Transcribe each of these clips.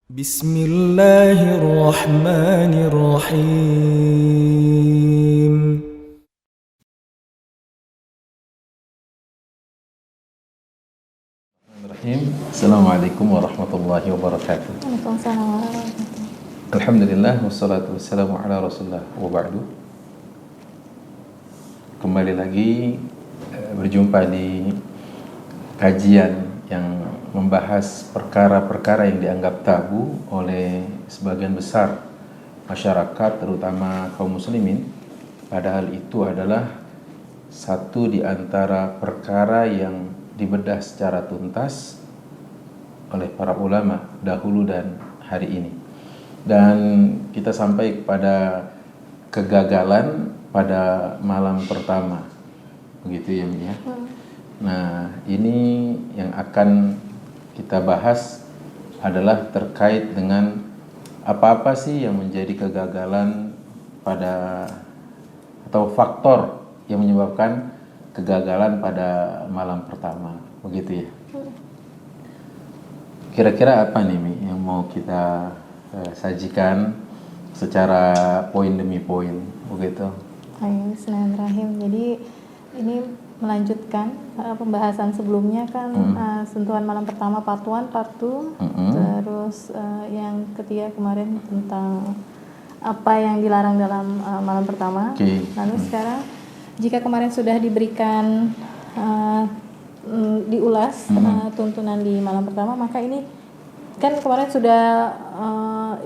Bismillahirrahmanirrahim. Assalamualaikum warahmatullahi wabarakatuh. Waalaikumsalam warahmatullahi wabarakatuh. Alhamdulillah wassalatu wassalamu ala rasulullah wa ba'du. Kembali lagi berjumpa di kajian yang membahas perkara-perkara yang dianggap tabu oleh sebagian besar masyarakat, terutama kaum muslimin. Padahal itu adalah satu di antara perkara yang dibedah secara tuntas oleh para ulama dahulu dan hari ini. Dan kita sampai kepada kegagalan pada malam pertama, begitu ya Mi ya. Nah, ini yang akan kita bahas adalah terkait dengan apa-apa sih yang menjadi kegagalan pada atau faktor yang menyebabkan kegagalan pada malam pertama, begitu ya. Kira-kira apa nih Mi yang mau kita sajikan secara poin demi poin, begitu? Bismillahirrahmanirrahim. Jadi ini melanjutkan pembahasan sebelumnya kan, sentuhan malam pertama part 1, part 2, terus yang ketiga kemarin tentang apa yang dilarang dalam malam pertama. Lalu sekarang jika kemarin sudah diberikan diulas tuntunan di malam pertama, maka ini kan kemarin sudah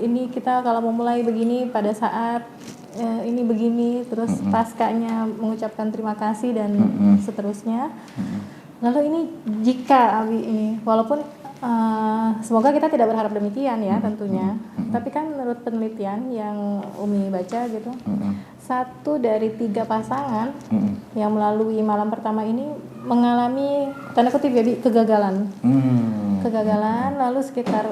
ini kita kalau mau mulai begini pada saat ini begini, terus paskanya mengucapkan terima kasih dan seterusnya. Lalu ini jika Abi ini, walaupun semoga kita tidak berharap demikian ya tentunya, tapi kan menurut penelitian yang Umi baca gitu, 1 dari 3 pasangan yang melalui malam pertama ini mengalami tanda kutip ya kegagalan. Kegagalan, lalu sekitar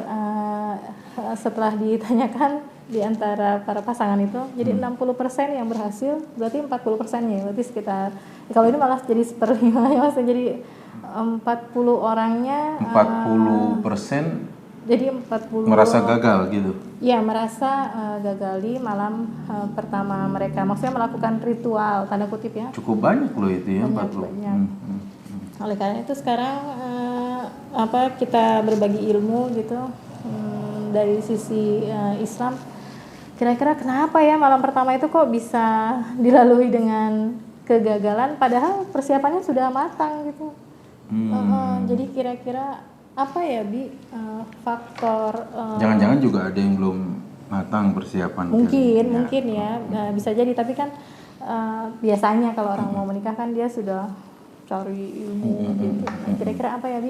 setelah ditanyakan di antara para pasangan itu, jadi 60% yang berhasil, berarti 40%-nya, berarti sekitar, kalau ini malah jadi seperlima ya Mas, jadi 40 orangnya 40% jadi 40 merasa gagal gitu? Iya, merasa gagal di malam pertama mereka, maksudnya melakukan ritual, tanda kutip ya. Cukup banyak loh itu ya, 40. Banyak. Oleh karena itu sekarang kita berbagi ilmu gitu dari sisi Islam. Kira-kira kenapa ya malam pertama itu kok bisa dilalui dengan kegagalan padahal persiapannya sudah matang gitu. Jadi kira-kira apa ya faktor jangan-jangan juga ada yang belum matang persiapan mungkin ya. Bisa jadi, tapi kan biasanya kalau orang mau menikah kan dia sudah cari ilmu gitu. Nah, kira-kira apa ya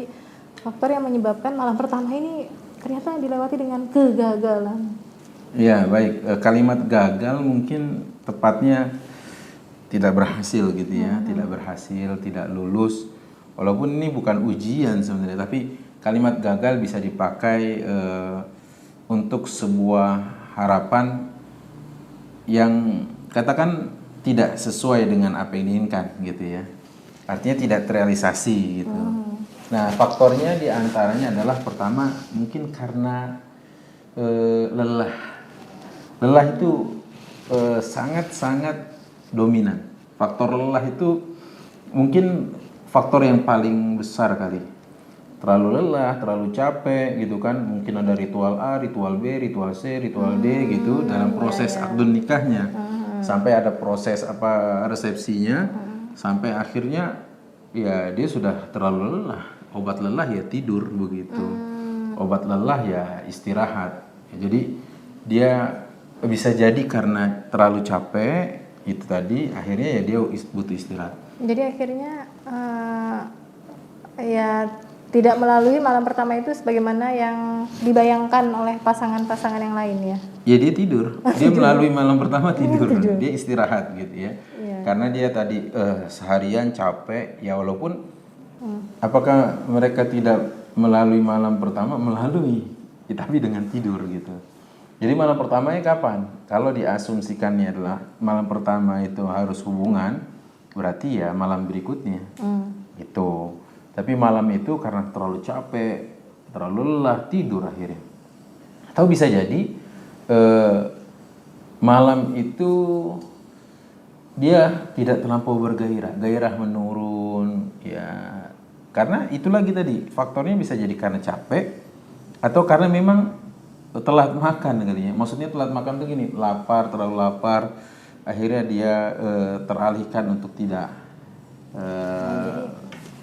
faktor yang menyebabkan malam pertama ini ternyata dilewati dengan kegagalan? Ya baik, kalimat gagal mungkin tepatnya tidak berhasil gitu ya, tidak berhasil, tidak lulus. Walaupun ini bukan ujian sebenarnya, tapi kalimat gagal bisa dipakai untuk sebuah harapan yang katakan tidak sesuai dengan apa yang diinginkan gitu ya. Artinya tidak terrealisasi gitu. Nah, faktornya diantaranya adalah pertama mungkin karena lelah. Lelah itu sangat-sangat dominan. Faktor lelah itu mungkin faktor yang paling besar kali. Terlalu lelah, terlalu capek gitu kan. Mungkin ada ritual A, ritual B, ritual C, ritual D gitu dalam proses akdun nikahnya. Sampai ada proses resepsinya, sampai akhirnya ya dia sudah terlalu lelah. Obat lelah ya tidur begitu. Obat lelah ya istirahat. Jadi dia bisa jadi karena terlalu capek itu tadi, akhirnya ya dia butuh istirahat. Jadi akhirnya ya tidak melalui malam pertama itu sebagaimana yang dibayangkan oleh pasangan-pasangan yang lain ya. Ya dia tidur. Dia melalui malam pertama tidur. Dia istirahat gitu ya. Karena dia tadi seharian capek ya, walaupun apakah mereka tidak melalui malam pertama? Melalui, ya, tapi dengan tidur gitu. Jadi malam pertamanya kapan? Kalau diasumsikannya adalah malam pertama itu harus hubungan, berarti ya malam berikutnya. Gitu. Tapi malam itu karena terlalu capek, terlalu lelah, tidur akhirnya. Atau bisa jadi malam itu dia tidak terlampau bergairah, gairah menurun, ya karena itu lagi tadi faktornya bisa jadi karena capek atau karena memang telat makan kalinya. Maksudnya telat makan tuh gini, lapar, terlalu lapar, akhirnya dia teralihkan untuk tidak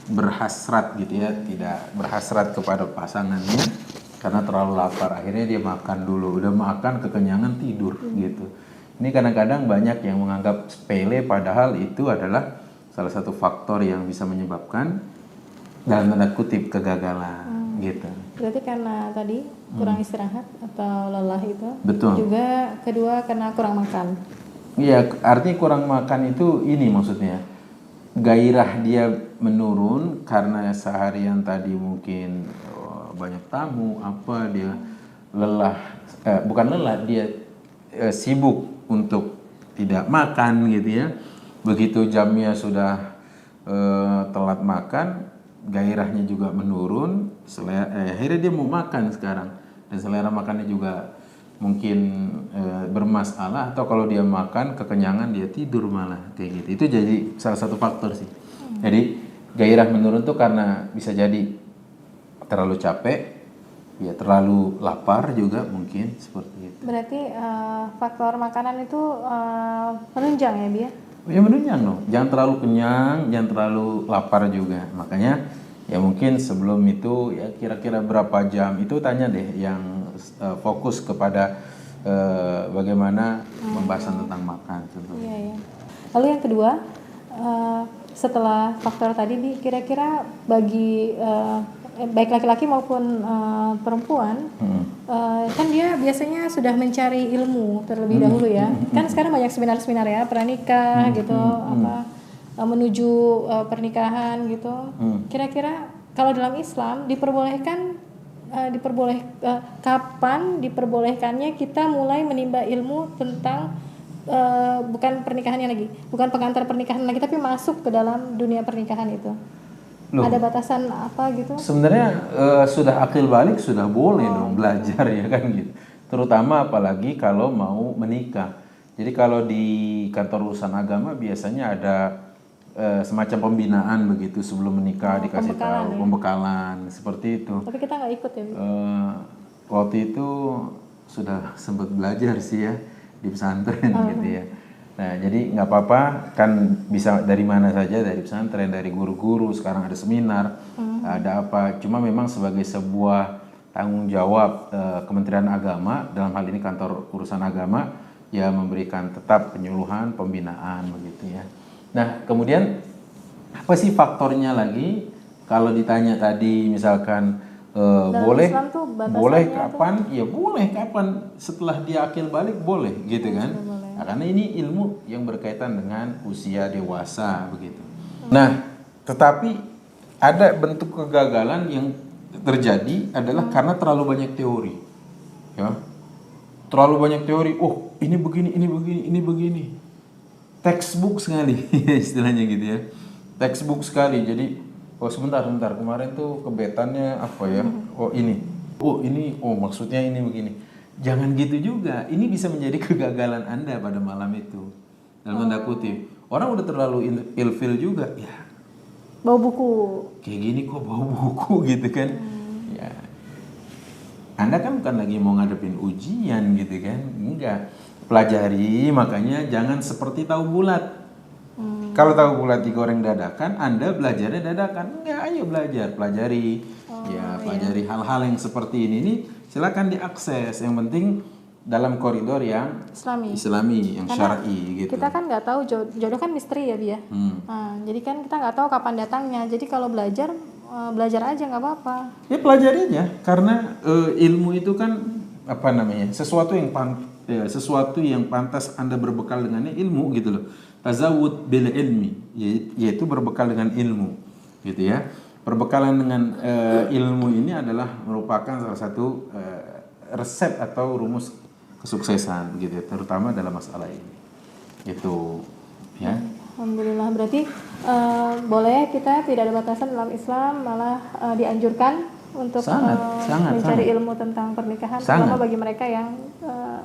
berhasrat gitu ya, tidak berhasrat kepada pasangannya karena terlalu lapar. Akhirnya dia makan dulu, udah makan kekenyangan tidur gitu. Ini kadang-kadang banyak yang menganggap sepele padahal itu adalah salah satu faktor yang bisa menyebabkan dalam tanda kutip kegagalan gitu. Berarti karena tadi kurang istirahat atau lelah itu. Betul. Juga kedua karena kurang makan. Iya, artinya kurang makan itu ini maksudnya. Gairah dia menurun karena seharian tadi mungkin banyak tamu apa dia lelah, bukan lelah, dia sibuk untuk tidak makan gitu ya. Begitu jamnya sudah telat makan, gairahnya juga menurun, akhirnya dia mau makan sekarang dan selera makannya juga mungkin bermasalah, atau kalau dia makan kekenyangan dia tidur malah kayak gitu. Itu jadi salah satu faktor sih. Jadi gairah menurun tuh karena bisa jadi terlalu capek, ya terlalu lapar juga mungkin seperti itu. Berarti faktor makanan itu menunjang ya, Bi? Ya menunjang dong. Jangan terlalu kenyang, jangan terlalu lapar juga. Makanya ya mungkin sebelum itu ya kira-kira berapa jam itu tanya deh yang fokus kepada bagaimana pembahasan tentang makan tentunya. Iya, iya. Lalu yang kedua, setelah faktor tadi, Bi, kira-kira bagi baik laki-laki maupun perempuan, kan dia biasanya sudah mencari ilmu terlebih dahulu ya. Kan sekarang banyak seminar-seminar ya, pranikah gitu, menuju pernikahan gitu. Kira-kira kalau dalam Islam kapan diperbolehkannya kita mulai menimba ilmu tentang bukan pernikahannya lagi, bukan pengantar pernikahan lagi, tapi masuk ke dalam dunia pernikahan itu. Loh, ada batasan apa gitu? Sebenarnya sudah akil balik sudah boleh dong belajar ya kan gitu. Terutama apalagi kalau mau menikah. Jadi kalau di kantor urusan agama biasanya ada semacam pembinaan begitu sebelum menikah, dikasih tahu pembekalan seperti itu. Tapi kita nggak ikut ya? Waktu itu sudah sempat belajar sih ya di pesantren gitu ya. Nah jadi nggak apa-apa, kan bisa dari mana saja, dari pesantren, dari guru-guru, sekarang ada seminar, ada apa. Cuma memang sebagai sebuah tanggung jawab Kementerian Agama, dalam hal ini kantor urusan agama, ya memberikan tetap penyuluhan, pembinaan begitu ya. Nah kemudian apa sih faktornya lagi? Kalau ditanya tadi misalkan boleh kapan? Ya boleh kapan, setelah dia akil balik boleh gitu kan? Nah, karena ini ilmu yang berkaitan dengan usia dewasa begitu. Nah tetapi ada bentuk kegagalan yang terjadi adalah karena terlalu banyak teori, ya. Terlalu banyak teori. Oh ini begini, ini begini, ini begini. Textbook sekali istilahnya gitu ya. Textbook sekali. Jadi oh sebentar kemarin tuh kebetannya apa ya? Oh ini maksudnya ini begini. Jangan gitu juga. Ini bisa menjadi kegagalan Anda pada malam itu. Dalam tanda kutip. Orang udah terlalu ilfil juga. Ya. Bawa buku. Kayak gini kok bawa buku gitu kan. Ya. Anda kan bukan lagi mau ngadepin ujian gitu kan. Enggak. Pelajari, makanya jangan seperti tahu bulat. Kalau tahu bulat digoreng dadakan, Anda belajarnya dadakan. Enggak, ayo belajar, pelajari. Pelajari hal-hal yang seperti ini silakan diakses. Yang penting dalam koridor yang Islami yang syar'i gitu. Kita kan nggak tahu jodoh kan misteri ya, Bi ya. Nah, jadi kan kita nggak tahu kapan datangnya. Jadi kalau belajar aja nggak apa-apa. Ya pelajari aja, karena ilmu itu kan apa namanya, sesuatu yang pantas Anda berbekal dengannya, ilmu gitu loh. Tazawud bil ilmi, yaitu berbekal dengan ilmu gitu ya. Perbekalan dengan ilmu ini adalah merupakan salah satu resep atau rumus kesuksesan gitu ya, terutama dalam masalah ini gitu ya. Alhamdulillah, berarti boleh, kita tidak ada batasan dalam Islam, malah dianjurkan untuk sangat. ilmu tentang pernikahan, Sangat. terutama bagi mereka yang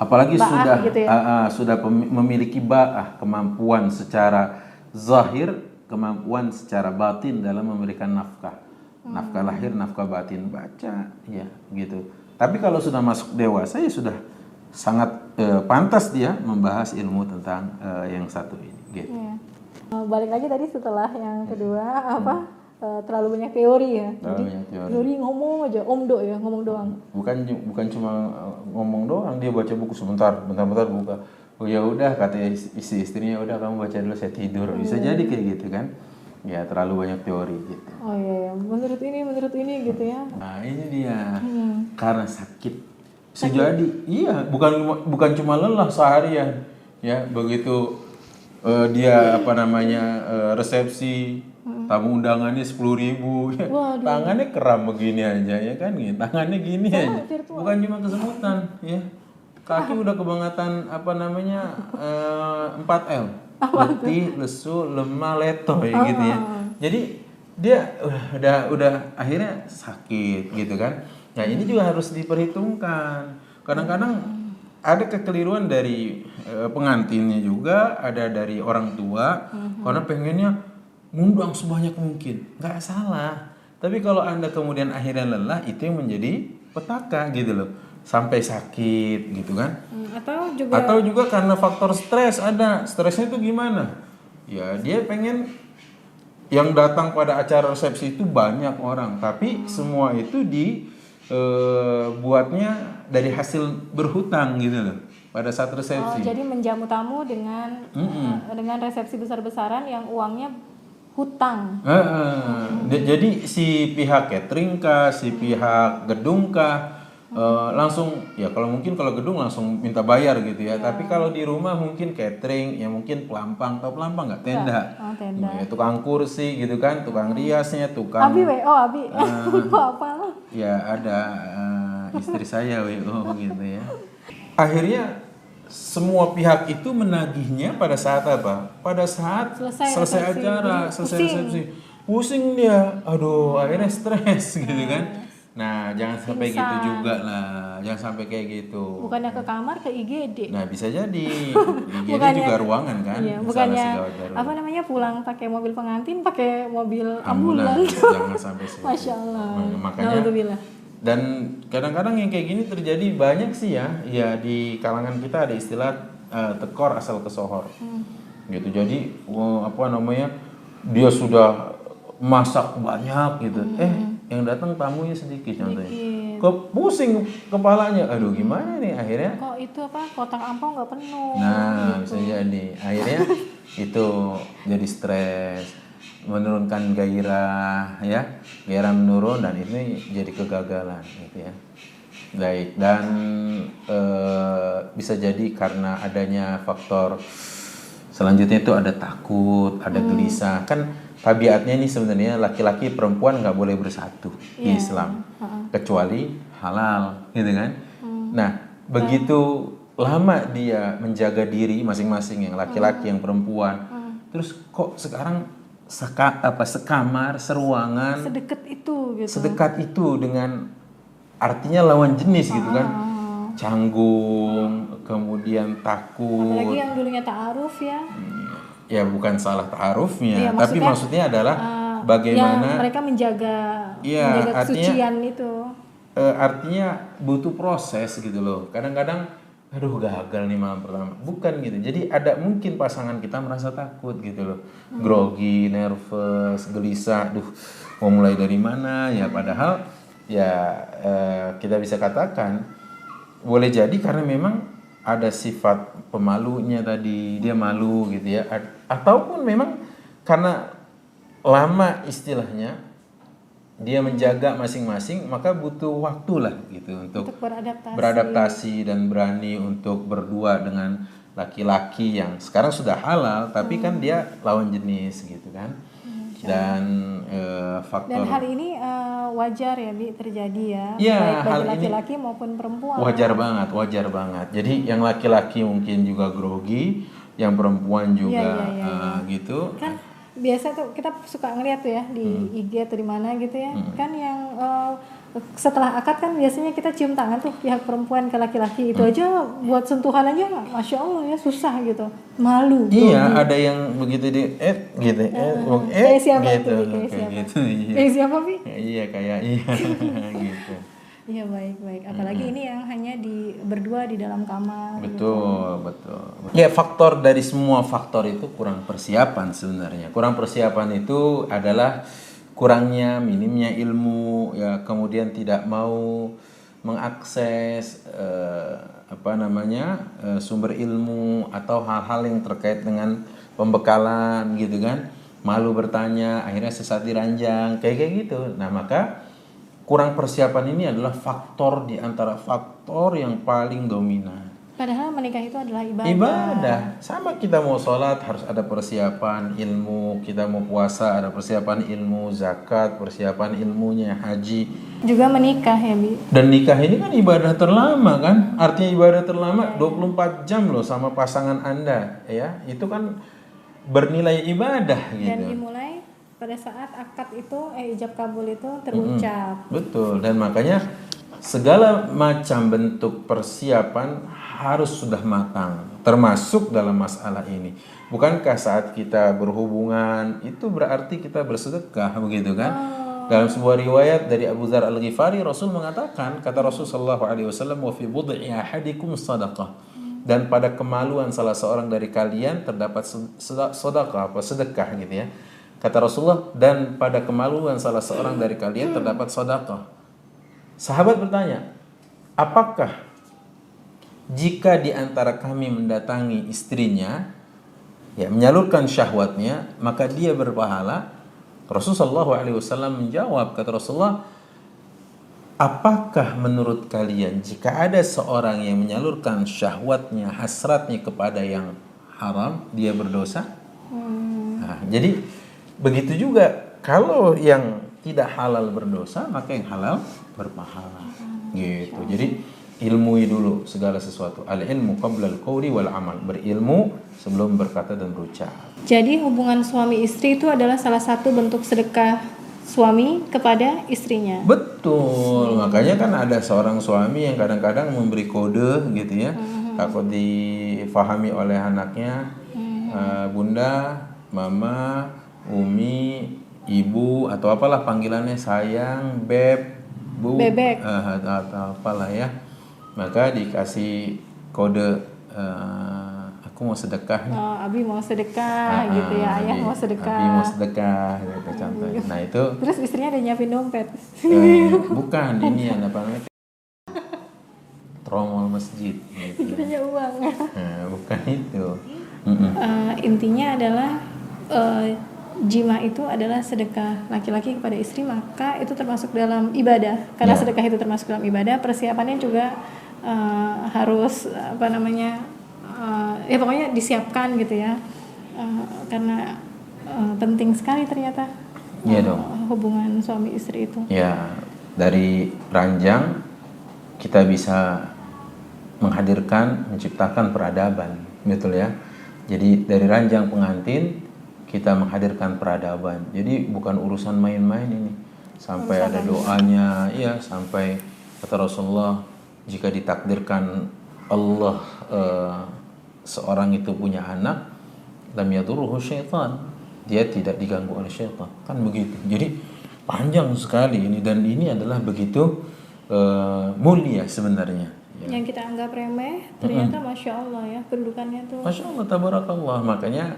apalagi ba'ah gitu ya. sudah memiliki ba'ah, kemampuan secara zahir, kemampuan secara batin dalam memberikan nafkah. Nafkah lahir, nafkah batin, baca ya gitu. Tapi kalau sudah masuk dewasa ya sudah sangat pantas dia membahas ilmu tentang yang satu ini gitu. Iya. Balik lagi tadi setelah yang kedua terlalu banyak teori ya. Terlalu banyak teori. Ngomong aja, omdo ya, ngomong doang. Bukan cuma ngomong doang, dia baca buku bentar buka. Oh ya udah, kata istrinya, udah kamu baca dulu, saya tidur. Bisa jadi kayak gitu kan. Ya terlalu banyak teori gitu. Oh iya, menurut ini gitu ya. Nah ini dia, karena sakit. Sejadi, iya, bukan cuma lelah seharian. Ya begitu dia resepsi, tamu undangannya 10.000, ya, tangannya kram begini aja ya kan, gitu. Tangannya gini aja, bukan cuma kesemutan, ya, kaki udah kebangetan 4L, letih, lesu, lemah, letoy gitu ya. Jadi dia udah akhirnya sakit gitu kan. Nah ini juga harus diperhitungkan. Kadang-kadang ada kekeliruan dari pengantinnya juga, ada dari orang tua, karena pengennya ngundang sebanyak mungkin. Nggak salah. Tapi kalau Anda kemudian akhirnya lelah, itu yang menjadi petaka gitu loh. Sampai sakit gitu kan. Atau juga karena faktor stres ada. Stresnya itu gimana? Ya dia pengen yang datang pada acara resepsi itu banyak orang. Tapi semua itu buatnya dari hasil berhutang gitu loh pada saat resepsi. Jadi menjamu tamu dengan resepsi besar-besaran yang uangnya hutang. Jadi si pihak catering kah, si pihak gedung kah, langsung ya kalau gedung langsung minta bayar gitu ya. Tapi kalau di rumah mungkin catering, ya mungkin pelampang, atau pelampang nggak, tenda. Tenda. Ya, tukang kursi gitu kan, tukang riasnya, tukang. Abi. Apa? Ya ada istri saya gitu ya. Akhirnya semua pihak itu menagihnya pada saat apa? Pada saat selesai acara, selesai resepsi. Pusing dia, aduh, akhirnya stres gitu kan. Nah, jangan sampai gitu juga lah. Jangan sampai kayak gitu. Bukannya ke kamar, ke IGD. Nah, bisa jadi. IGD juga ruangan kan. Iya, bukannya pulang pakai mobil pengantin, pakai mobil ambulans. Jangan sampai situ. Masya Allah. Makanya. Dan kadang-kadang yang kayak gini terjadi banyak sih ya. Ya di kalangan kita ada istilah tekor asal kesohor. Gitu. Jadi dia sudah masak banyak gitu. Yang datang tamunya sedikit contohnya. Pusing kepalanya. Aduh gimana nih akhirnya? Kok itu kotak ampau nggak penuh? Nah, gitu. Bisa jadi. Akhirnya itu jadi stres, menurunkan gairah ya. Gairah menurun dan ini jadi kegagalan gitu ya. Baik, dan bisa jadi karena adanya faktor selanjutnya itu ada takut, ada gelisah. Kan tabiatnya nih sebenarnya laki-laki perempuan nggak boleh bersatu di Islam, kecuali halal, gitu kan? Nah, begitu lama dia menjaga diri masing-masing, yang laki-laki, yang perempuan, terus kok sekarang sekamar, seruangan, sedekat itu dengan artinya lawan jenis gitu kan? Canggung, kemudian takut. Apalagi yang dulunya ta'aruf ya. Ya bukan salah ta'arufnya, tapi maksudnya adalah bagaimana mereka menjaga kesucian itu. Artinya butuh proses gitu loh. Kadang-kadang aduh gagal nih malam pertama. Bukan gitu. Jadi ada mungkin pasangan kita merasa takut gitu loh. Grogi, nervous, gelisah. Duh, mau mulai dari mana ya, padahal ya kita bisa katakan boleh jadi karena memang ada sifat pemalunya tadi, dia malu gitu ya, ataupun memang karena lama istilahnya dia menjaga masing-masing, maka butuh waktu lah gitu untuk beradaptasi dan berani untuk berdua dengan laki-laki yang sekarang sudah halal, tapi kan dia lawan jenis gitu kan. Dan faktor. Dan hal ini wajar ya terjadi ya, baik bagi laki-laki maupun perempuan. Wajar banget. Jadi yang laki-laki mungkin juga grogi, yang perempuan juga gitu. Kan biasa tuh kita suka ngeliat tuh ya di IG atau di mana gitu ya, kan yang setelah akad kan biasanya kita cium tangan tuh pihak perempuan ke laki-laki, itu aja buat sentuhan aja masya Allah ya susah gitu, malu. Iya, ada yang begitu gitu, Kayak siapa gitu, tuh? Kayak kayak siapa? gitu, iya. Kayak siapa Pi? Iya kayak iya gitu. Iya baik. Apalagi ini yang hanya berdua di dalam kamar. Betul. Ya faktor dari semua faktor itu kurang persiapan sebenarnya. Kurang persiapan itu adalah kurangnya, minimnya ilmu, ya kemudian tidak mau mengakses sumber ilmu atau hal-hal yang terkait dengan pembekalan gitu kan. Malu bertanya, akhirnya sesat di ranjang, kayak gitu. Nah, maka kurang persiapan ini adalah faktor di antara faktor yang paling dominan. Padahal menikah itu adalah Ibadah. Sama kita mau sholat harus ada persiapan ilmu, kita mau puasa ada persiapan ilmu, zakat persiapan ilmunya, haji. Juga menikah ya Bi. Dan nikah ini kan ibadah terlama kan? Artinya ibadah terlama 24 jam loh sama pasangan Anda ya. Itu kan bernilai ibadah gitu. Dan dimulai pada saat akad itu ijab kabul itu terucap. Betul, dan makanya segala macam bentuk persiapan harus sudah matang, termasuk dalam masalah ini. Bukankah saat kita berhubungan itu berarti kita bersedekah begitu kan? Dalam sebuah riwayat dari Abu Dzar Al-Ghifari, Rasul mengatakan, kata Rasul sallallahu alaihi wasallam, "Wa fi bud'i ahadikum shadaqah." Dan pada kemaluan salah seorang dari kalian terdapat sedekah sedekah gitu ya. Kata Rasulullah, dan pada kemaluan salah seorang dari kalian terdapat sedekah. Sahabat bertanya, apakah jika di antara kami mendatangi istrinya, ya menyalurkan syahwatnya, maka dia berpahala? Rasulullah SAW menjawab, kata Rasulullah, apakah menurut kalian jika ada seorang yang menyalurkan syahwatnya, hasratnya kepada yang haram, dia berdosa? Nah, jadi begitu juga kalau yang tidak halal berdosa, maka yang halal berpahala. Gitu. Jadi ilmui dulu segala sesuatu. Al-ilmu qabla al-qawli wal amal. Berilmu sebelum berkata dan berucap. Jadi hubungan suami istri itu adalah salah satu bentuk sedekah suami kepada istrinya. Betul. Makanya kan ada seorang suami yang kadang-kadang memberi kode gitu ya. Takut difahami oleh anaknya. Bunda, mama, umi, ibu atau apalah panggilannya, sayang, beb, bu, bebek atau apalah ya. Maka dikasih kode, aku mau sedekah nih. Abi mau sedekah gitu ya, ayah mau sedekah. Abi mau sedekah gitu contohnya. Nah itu. Terus istrinya ada nyiapin dompet. Bukan, ini yang apa namanya? Tromol masjid. Gitu. Istrinya uang. Bukan itu. Intinya adalah jima itu adalah sedekah laki-laki kepada istri, maka itu termasuk dalam ibadah. Karena sedekah itu termasuk dalam ibadah, persiapannya juga harus ya pokoknya disiapkan gitu ya. Karena penting sekali ternyata hubungan suami istri itu. Ya, dari ranjang kita bisa menciptakan peradaban, betul ya. Jadi dari ranjang pengantin kita menghadirkan peradaban. Jadi bukan urusan main-main ini. Sampai ada doanya, ya, sampai kata Rasulullah, jika ditakdirkan Allah seorang itu punya anak, lam yadurruhu syaitan. Dia tidak diganggu oleh syaitan. Kan begitu. Jadi panjang sekali ini, dan ini adalah begitu mulia sebenarnya. Ya. Yang kita anggap remeh, ternyata Masya Allah ya, kedudukannya tuh. Masya Allah, tabarakallah. Makanya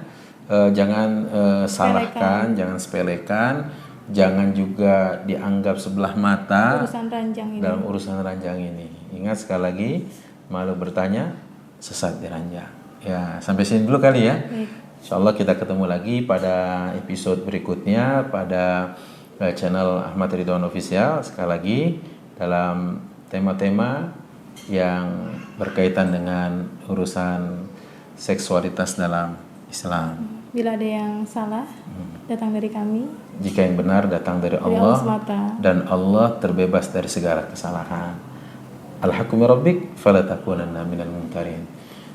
jangan salahkan, jangan sepelekan, jangan juga dianggap sebelah mata dalam urusan ranjang ini. Ingat sekali lagi, malu bertanya, sesat di ranjang. Ya, sampai sini dulu kali ya. Insya Allah kita ketemu lagi pada episode berikutnya pada channel Ahmad Ridwan Official. Sekali lagi dalam tema-tema yang berkaitan dengan urusan seksualitas dalam Islam. Bila ada yang salah, datang dari kami. Jika yang benar datang dari Allah dan Allah terbebas dari segala kesalahan. Al-haqqu min rabbik fala takunanna minal mumtarin.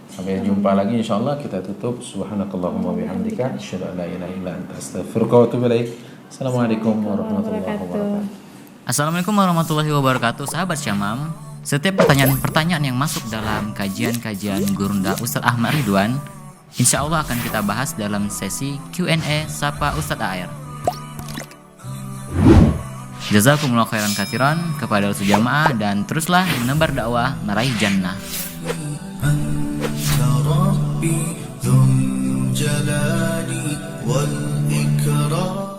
Sampai jumpa lagi insyaallah, kita tutup. Subhanakallahumma bihamdika asyhadu an la ilaha illa anta astaghfiruka wa atubu ilaik. Assalamualaikum warahmatullahi wabarakatuh. Assalamualaikum warahmatullahi wabarakatuh, sahabat Syamam. Setiap pertanyaan-pertanyaan yang masuk dalam kajian-kajian Gurunda Ustadz Ahmad Ridwan, insya Allah akan kita bahas dalam sesi Q&A Sapa Ustadz AR. Jazakumullah khairan katsiran kepada seluruh jamaah dan teruslah menebar dakwah meraih jannah. Anta Rabbi dzul jalali wal ikram.